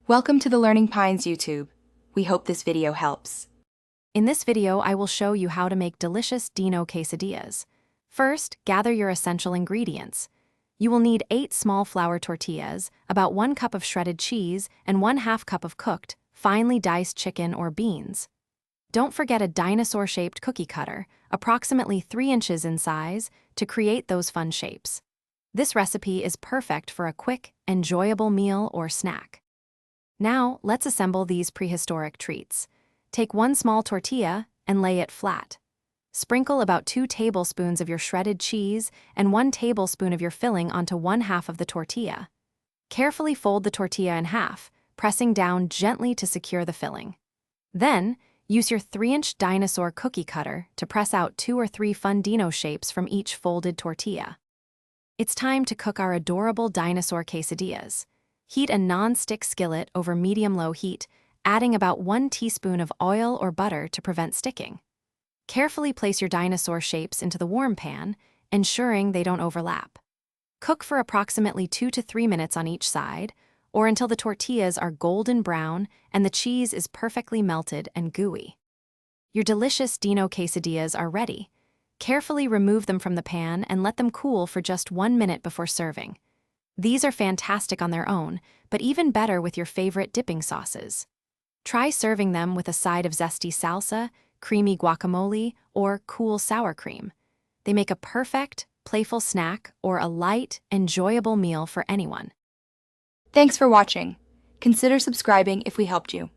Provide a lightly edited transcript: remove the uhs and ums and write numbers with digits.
Welcome to the Learning Pines YouTube. We hope this video helps. In this video, I will show you how to make delicious Dino Quesadillas. First, gather your essential ingredients. You will need 8 small flour tortillas, about 1 cup of shredded cheese, and 1/2 cup of cooked, finely diced chicken or beans. Don't forget a dinosaur-shaped cookie cutter, approximately 3 inches in size, to create those fun shapes. This recipe is perfect for a quick, enjoyable meal or snack. Now, let's assemble these prehistoric treats. Take 1 small tortilla and lay it flat. Sprinkle about 2 tablespoons of your shredded cheese and 1 tablespoon of your filling onto 1/2 of the tortilla. Carefully fold the tortilla in half, pressing down gently to secure the filling. Then, use your 3-inch dinosaur cookie cutter to press out 2 or 3 fun dino shapes from each folded tortilla. It's time to cook our adorable dinosaur quesadillas. Heat a non-stick skillet over medium-low heat, adding about 1 teaspoon of oil or butter to prevent sticking. Carefully place your dinosaur shapes into the warm pan, ensuring they don't overlap. Cook for approximately 2 to 3 minutes on each side, or until the tortillas are golden brown and the cheese is perfectly melted and gooey. Your delicious Dino Quesadillas are ready. Carefully remove them from the pan and let them cool for just 1 minute before serving. These are fantastic on their own, but even better with your favorite dipping sauces. Try serving them with a side of zesty salsa, creamy guacamole, or cool sour cream. They make a perfect, playful snack or a light, enjoyable meal for anyone. Thanks for watching. Consider subscribing if we helped you.